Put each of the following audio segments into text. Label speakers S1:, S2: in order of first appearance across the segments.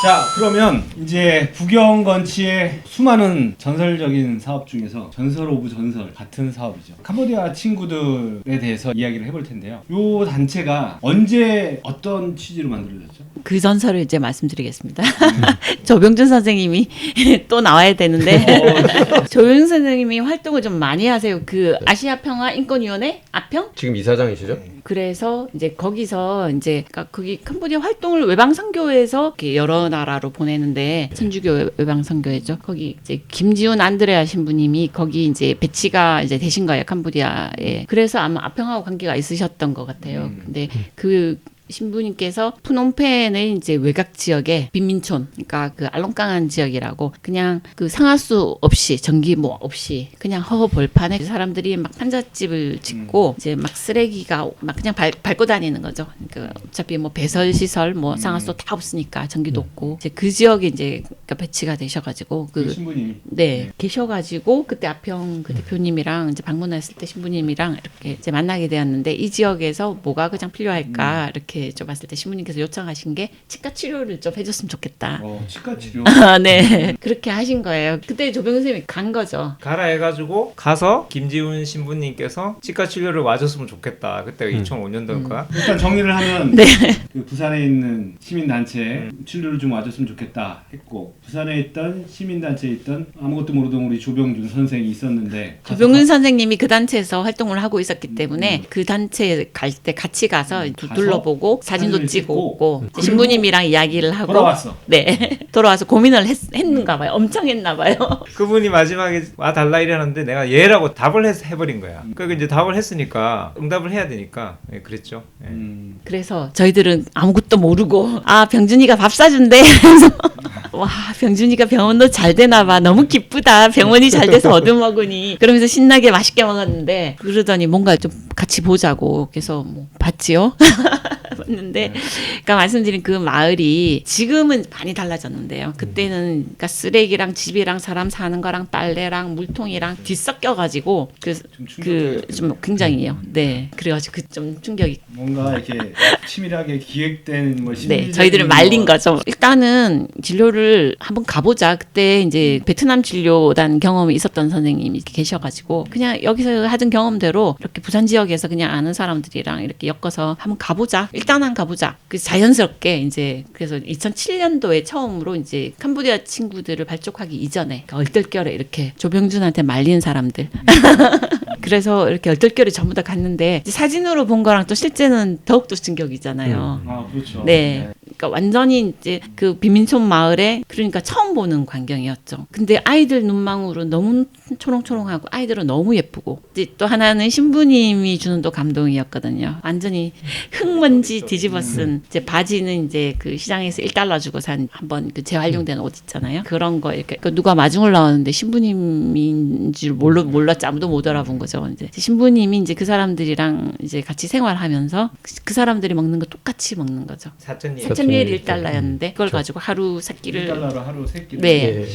S1: 자, 그러면 이제 부경건치의 수많은 전설적인 사업 중에서 전설 오브 전설 같은 사업이죠. 캄보디아 친구들에 대해서 이야기를 해볼 텐데요. 이 단체가 언제 어떤 취지로 만들어졌죠?
S2: 그 전설을 이제 말씀드리겠습니다. 조병준 선생님이 또 나와야 되는데 조병준 선생님이 활동을 좀 많이 하세요. 그 아시아 평화 인권위원회 아평?
S3: 지금 이사장이시죠?
S2: 그래서 이제 거기서 이제 그러니까 거기 캄보디아 활동을 외방선교에서 이렇게 여러 나라로 보내는데 천주교 외방선교회죠. 거기 이제 김지훈 안드레아 신부님이 거기 이제 배치가 이제 되신 거예요, 캄보디아에. 그래서 아마 아평하고 관계가 있으셨던 것 같아요. 근데 그 신부님께서 푸놈펜의 이제 외곽 지역에 빈민촌, 그러니까 그 알롱강한 지역이라고 그냥 그 상하수 없이 전기 뭐 없이 그냥 허허 벌판에 사람들이 막 판잣집을 짓고 이제 막 쓰레기가 막 그냥 밟고 다니는 거죠. 그러니까 어차피 뭐 배설 시설 뭐 상하수 다 없으니까 전기도 없고 이제 그 지역에 이제 그러니까 배치가 되셔가지고
S1: 그 신부님이
S2: 네, 계셔가지고 그때 아평 그 대표님이랑 이제 방문했을 때 신부님이랑 이렇게 이제 만나게 되었는데 이 지역에서 뭐가 가장 필요할까 이렇게 좀 봤을 때 신부님께서 요청하신 게 치과 치료를 좀 해줬으면 좋겠다.
S1: 치과 치료.
S2: 네, 그렇게 하신 거예요. 그때 조병 선생님이 간 거죠.
S4: 가라 해가지고 가서 김지훈 신부님께서 치과 치료를 와줬으면 좋겠다. 그때가 2005년도인가.
S1: 일단 정리를 하면
S2: 네.
S1: 그 부산에 있는 시민단체에 치료를 좀 와줬으면 좋겠다 했고, 부산에 있던 시민단체에 있던 아무것도 모르던 우리 조병준 선생이 있었는데
S2: 조병준 선생님이 그 단체에서 활동을 하고 있었기 때문에 그 단체에 갈 때 같이 가서 둘러보고 사진도 찍고 오고 신부님이랑 이야기를 하고
S1: 돌아왔어.
S2: 네. 돌아와서 고민을 했는가 봐요. 엄청 했나 봐요.
S4: 그분이 마지막에 와달라 이러는데 내가 예라고 답을 해버린 거야. 그러니까 이제 답을 했으니까 응답을 해야 되니까 그랬죠. 예.
S2: 그래서 저희들은 아무것도 모르고 아 병준이가 밥 사준대. 그래서 와 병준이가 병원도 잘 되나 봐. 너무 기쁘다. 병원이 잘 돼서 얻어먹으니. 그러면서 신나게 맛있게 먹었는데 그러더니 뭔가 좀 같이 보자고. 그래서 뭐 봤지요. 봤는데 그러니까 말씀드린 그 마을이 지금은 많이 달라졌는데요. 그때는 그러니까 쓰레기랑 집이랑 사람 사는 거랑 빨래랑 물통이랑 뒤섞여가지고 그 좀 굉장히요. 네, 그래가지고 그 좀 충격이.
S1: 뭔가 이렇게 치밀하게 기획된 뭐
S2: 네, 저희들은 말린 거죠. 일단은 진료를 한번 가보자. 그때 이제 베트남 진료단 경험이 있었던 선생님이 계셔가지고 그냥 여기서 하던 경험대로 이렇게 부산 지역에서 그냥 아는 사람들이랑 이렇게 엮어서 한번 가보자. 일단은 가보자. 그 자연스럽게 이제 그래서 2007년도에 처음으로 이제 캄보디아 친구들을 발족하기 이전에 그러니까 얼떨결에 이렇게 조병준한테 말린 사람들. 그래서 이렇게 얼떨결에 전부 다 갔는데 사진으로 본 거랑 또 실제는 더욱더 충격이잖아요.
S1: 아, 그렇죠.
S2: 네. 그러니까 완전히 이제 그 빈민촌 마을에 그러니까 처음 보는 광경이었죠. 근데 아이들 눈망울은 너무 초롱초롱하고 아이들은 너무 예쁘고 이제 또 하나는 신부님이 주는 또 감동이었거든요. 완전히 흙먼지 뒤집어 쓴 이제 바지는 이제 그 시장에서 1달러 주고 산 한번 그 재활용된 옷 있잖아요. 그런 거 이렇게 그러니까 누가 마중을 나왔는데 신부님인 줄 몰랐지 아무도 못 알아본 거죠. 이제 신부님이 이제 그 사람들이랑 이제 같이 생활하면서 그 사람들이 먹는 거 똑같이 먹는 거죠. 사천리엘 1달러였는데 그걸 가지고 하루 세 끼를
S1: 1달러로 하루 세 끼를.
S2: 네.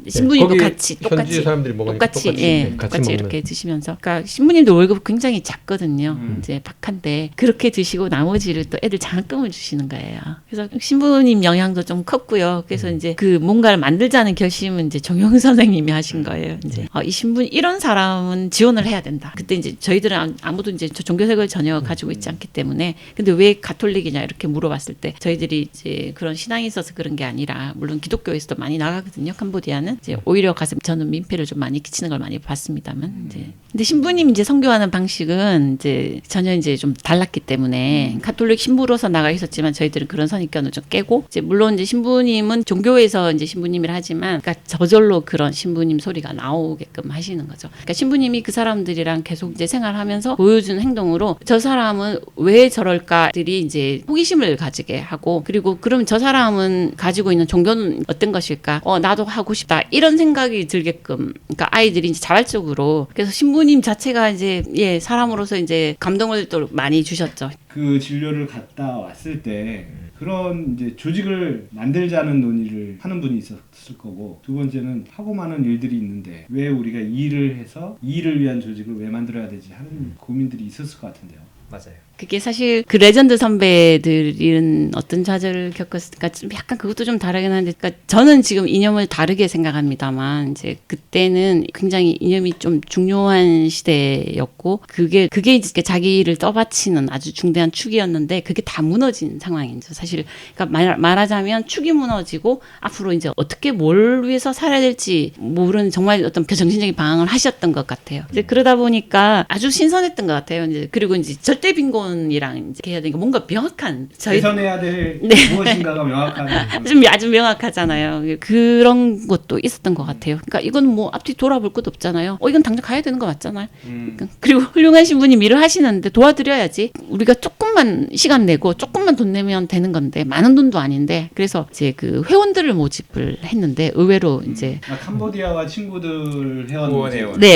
S2: 신부님도 같이 똑같이
S3: 현지 사람들이 먹으니까
S2: 똑같이 이렇게 드시면서 그러니까 신부님도 월급 굉장히 작거든요. 이제 박한데 그렇게 드시고 나머지를 또 애들 장학금을 주시는 거예요. 그래서 신부님 영향도 좀 컸고요. 그래서 이제 그 뭔가를 만들자는 결심은 이제 정용 선생님이 하신 거예요. 이제 이 신부 이런 사람은 지원을 해야 된다. 그때 이제 저희들은 아무도 이제 종교색을 전혀 가지고 있지 않기 때문에 근데 왜 가톨릭이냐 이렇게 물어봤을 때 저희들이 이제 그런 신앙이 있어서 그런 게 아니라 물론 기독교에서도 많이 나가거든요. 캄보디아는 이제 오히려 가서 저는 민폐를 좀 많이 끼치는 걸 많이 봤습니다만 이제 근데 신부님 이제 선교하는 방식은 이제 전혀 이제 좀 달랐기 때문에 가톨릭 신부로서 나가 있었지만 저희들은 그런 선입견을 좀 깨고 이제 물론 이제 신부님은 종교에서 이제 신부님이라 하지만 그러니까 저절로 그런 신부님 소리가 나오게끔 하시는 거죠. 그러니까 신부님이 그 사람들이랑 계속 이제 생활하면서 보여주는 행동으로 저 사람은 왜 저럴까들이 이제 호기심을 가지게 하고 그리고 그럼 저 사람은 가지고 있는 종교는 어떤 것일까? 나도 하고 싶다. 이런 생각이 들게끔 그러니까 아이들이 이제 자발적으로 그래서 신부님 자체가 이제 사람으로서 이제 감동을 또 많이 주셨죠.
S1: 그 진료를 갔다 왔을 때 그런 이제 조직을 만들자는 논의를 하는 분이 있었을 거고, 두 번째는 하고 많은 일들이 있는데 왜 우리가 이 일을 해서 이 일을 위한 조직을 왜 만들어야 되지 하는 고민들이 있었을 것 같은데요.
S4: 맞아요.
S2: 그게 사실 그 레전드 선배들은 어떤 좌절을 겪었을까 좀 약간 그것도 좀 다르긴 한데, 그러니까 저는 지금 이념을 다르게 생각합니다만 이제 그때는 굉장히 이념이 좀 중요한 시대였고 그게 이제 자기를 떠받치는 아주 중대한 축이었는데 그게 다 무너진 상황이죠. 사실 그러니까 말하자면 축이 무너지고 앞으로 이제 어떻게 뭘 위해서 살아야 될지 모르는 정말 어떤 정신적인 방황을 하셨던 것 같아요. 이제 그러다 보니까 아주 신선했던 것 같아요. 이제 그리고 이제 절대 빈곤 이랑 이제 해야 되니까 뭔가 명확한
S1: 개선해야 될 무엇인가가 명확한
S2: 아주 명확하잖아요. 그런 것도 있었던 것 같아요. 그러니까 이건 뭐 앞뒤 돌아볼 것도 없잖아요. 이건 당장 가야 되는 거 맞잖아요. 그리고 훌륭하신 분이 일을 하시는데 도와드려야지. 우리가 조금만 시간 내고 조금만 돈 내면 되는 건데 많은 돈도 아닌데 그래서 이제 그 회원들을 모집을 했는데 의외로 이제
S1: 캄보디아와 친구들 회원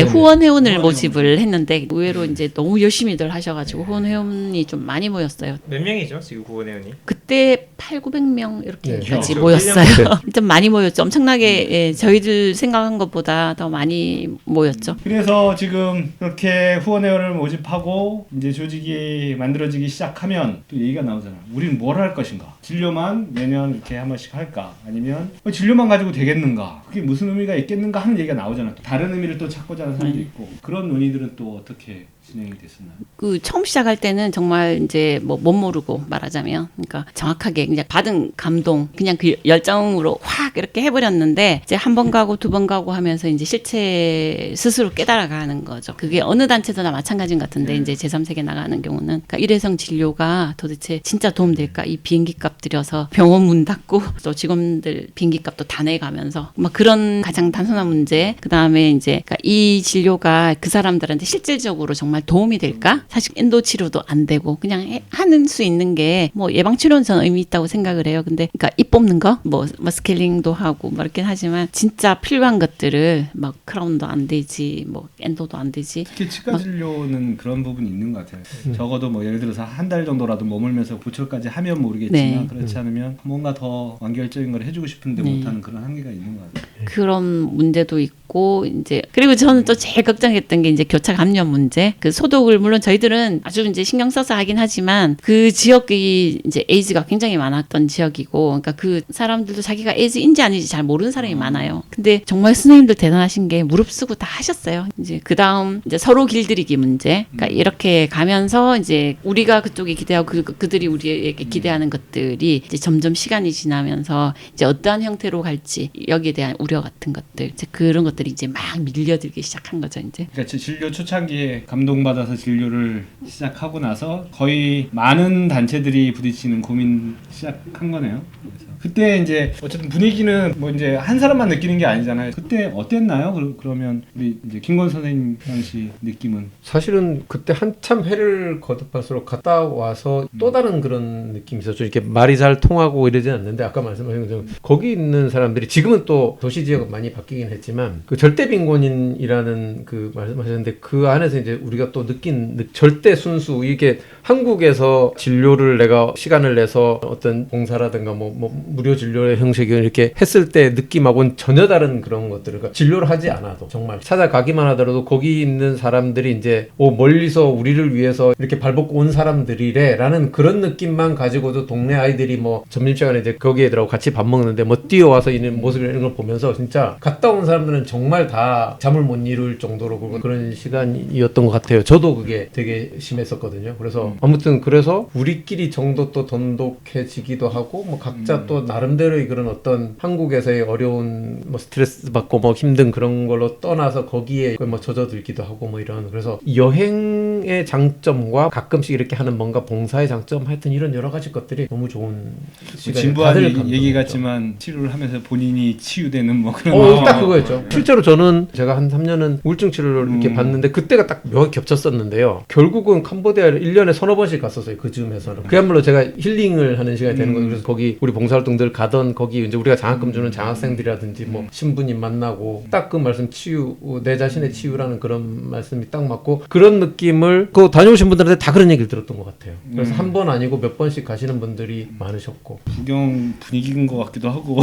S2: 후원 회원을 모집을 했는데 의외로 이제 너무 열심히들 하셔가지고 후원 회원이 좀 많이 모였어요.
S4: 몇 명이죠 지금 후원 회원이?
S2: 그때 800~900명 이렇게까지
S4: 그렇죠.
S2: 모였어요. 좀 많이 모였죠. 엄청나게 예, 저희들 생각한 것보다 더 많이 모였죠.
S1: 그래서 지금 그렇게 후원 회원을 모집하고 이제 조직이 만들어지기 시작하면 또 얘기가 나오잖아. 우리는 뭘 할 것인가? 진료만 매년 이렇게 한 번씩 할까? 아니면 진료만 가지고 되겠는가? 그게 무슨 의미가 있겠는가 하는 얘기가 나오잖아. 또 다른 의미를 또 찾고자 하는 사람도 있고 그런 논의들은 또 어떻게 진행이 됐었나요?
S2: 그 처음 시작할 때는 정말 이제 뭐 못 모르고 말하자면 그러니까 정확하게 그냥 받은 감동 그냥 그 열정으로 확 이렇게 해버렸는데 이제 한 번 가고 두 번 가고 하면서 이제 실체 스스로 깨달아가는 거죠. 그게 어느 단체도나 마찬가지인 것 같은데 이제 제3세계 나가는 경우는 그러니까 일회성 진료가 도대체 진짜 도움될까? 이 비행기 값 들여서 병원 문 닫고 또 직원들 비행기 값도 다 내가면서 막 그런 가장 단순한 문제. 그 다음에 이제 그러니까 이 진료가 그 사람들한테 실질적으로 정말 도움이 될까? 사실 엔도 치료도 안 되고 그냥 하는 수 있는 게 뭐 예방 치료는 저는 의미 있다고 생각을 해요. 근데 그러니까 입 뽑는 거, 뭐 스케일링도 하고 막 이렇게 하지만 진짜 필요한 것들을 막 크라운도 안 되지, 뭐 엔도도 안 되지.
S1: 특히 치과 진료는 그런 부분이 있는 것 같아요. 적어도 뭐 예를 들어서 한 달 정도라도 머물면서 보철까지 하면 모르겠지만
S2: 네.
S1: 그렇지 않으면 뭔가 더 완결적인 걸 해주고 싶은데 못하는 그런 한계가 있는 것 같아요.
S2: 그런 문제도 있고 이제 그리고 저는 또 제일 걱정했던 게 이제 교차 감염 문제. 그 소독을 물론 저희들은 아주 이제 신경 써서 하긴 하지만 그 지역이 이제 에이즈가 굉장히 많았던 지역이고, 그러니까 그 사람들도 자기가 에이즈인지 아닌지 잘 모르는 사람이 많아요. 근데 정말 선생님들 대단하신 게 무릅쓰고 다 하셨어요. 이제 그 다음 이제 서로 길들이기 문제. 그러니까 이렇게 가면서 이제 우리가 그쪽에 기대하고 그들이 우리에게 기대하는 것들이 이제 점점 시간이 지나면서 이제 어떠한 형태로 갈지 여기에 대한 우려 같은 것들, 이제 그런 것들이 이제 막 밀려들기 시작한 거죠, 이제.
S1: 그러니까 진료 초창기에 감동받아서 진료를 시작하고 나서 거의 많은 단체들이 부딪히는 고민 시작한 거네요. 그래서 그때 이제 어쨌든 분위기는 뭐 이제 한 사람만 느끼는 게 아니잖아요. 그때 어땠나요? 그러면 우리 이제 김건 선생님 당시 느낌은?
S3: 사실은 그때 한참 해를 거듭할수록 갔다 와서 또 다른 그런 느낌이 있었죠. 이렇게 말이 잘 통하고 이러지 않는데 아까 말씀하신 것처럼 거기 있는 사람들이 지금은 또 도시 지역은 많이 바뀌긴 했지만 그 절대 빈곤인이라는 그 말씀하셨는데 그 안에서 이제 우리가 또 느낀 절대 순수, 이게 한국에서 진료를 내가 시간을 내서 어떤 봉사라든가 뭐 무료 진료의 형식을 이렇게 했을 때 느낌하고는 전혀 다른 그런 것들을, 그러니까 진료를 하지 않아도 정말 찾아가기만 하더라도 거기 있는 사람들이 이제 멀리서 우리를 위해서 이렇게 발벗고 온 사람들이래라는 그런 느낌만 가지고도 동네 아이들이 뭐 점심시간에 이제 거기 애들하고 같이 밥 먹는데 뭐 뛰어와서 있는 모습 이런 걸 보면서 진짜 갔다 온 사람들은 정말 다 잠을 못 이룰 정도로 그런 시간이었던 것 같아요. 저도 그게 되게 심했었거든요. 그래서 아무튼 그래서 우리끼리 정도 또 돈독해지기도 하고 뭐 각자 또 나름대로의 그런 어떤 한국에서의 어려운 뭐 스트레스 받고 뭐 힘든 그런 걸로 떠나서 거기에 뭐 젖어들기도 하고 뭐 이런, 그래서 여행의 장점과 가끔씩 이렇게 하는 뭔가 봉사의 장점, 하여튼 이런 여러 가지 것들이 너무 좋은 시간이
S1: 진부한 얘기 같지만 치료를 하면서 본인이 치유되는 뭐 그런
S3: 딱 그거였죠. 실제로 저는 제가 한 3년은 우울증 치료를 이렇게 받는데 그때가 딱 묘하게 겹쳤었는데요. 결국은 캄보디아를 1년에 서너 번씩 갔었어요. 그 즈음에서는. 그야말로 제가 힐링을 하는 시간이 되는 거예요. 그래서 거기 우리 봉사활동 보통들 가던 거기 이제 우리가 장학금 주는 장학생들이라든지 뭐 신부님 만나고 딱 그 말씀 치유, 내 자신의 치유라는 그런 말씀이 딱 맞고 그런 느낌을 그 다녀오신 분들한테 다 그런 얘기를 들었던 것 같아요. 그래서 한 번 아니고 몇 번씩 가시는 분들이 많으셨고
S1: 구경 분위기인 것 같기도 하고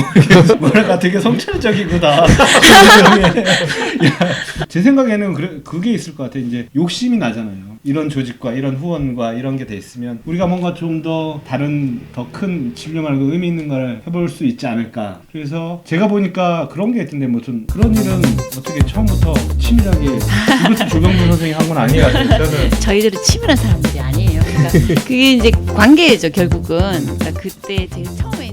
S1: 뭐랄까 되게 성찰적이구나. 제 생각에는 그게 있을 것 같아요. 이제 욕심이 나잖아요. 이런 조직과 이런 후원과 이런 게 돼 있으면 우리가 뭔가 좀 더 다른 더 큰 진료 말고 의미 있는 걸 해볼 수 있지 않을까. 그래서 제가 보니까 그런 게 있던데 뭐 좀 그런 일은 어떻게 처음부터 치밀하게 이것도 조병준 선생이 한 건 아니에요.
S4: 저는
S2: 저희들은 치밀한 사람들이 아니에요. 그러니까 그게 이제 관계죠 결국은. 그러니까 그때 제가 처음에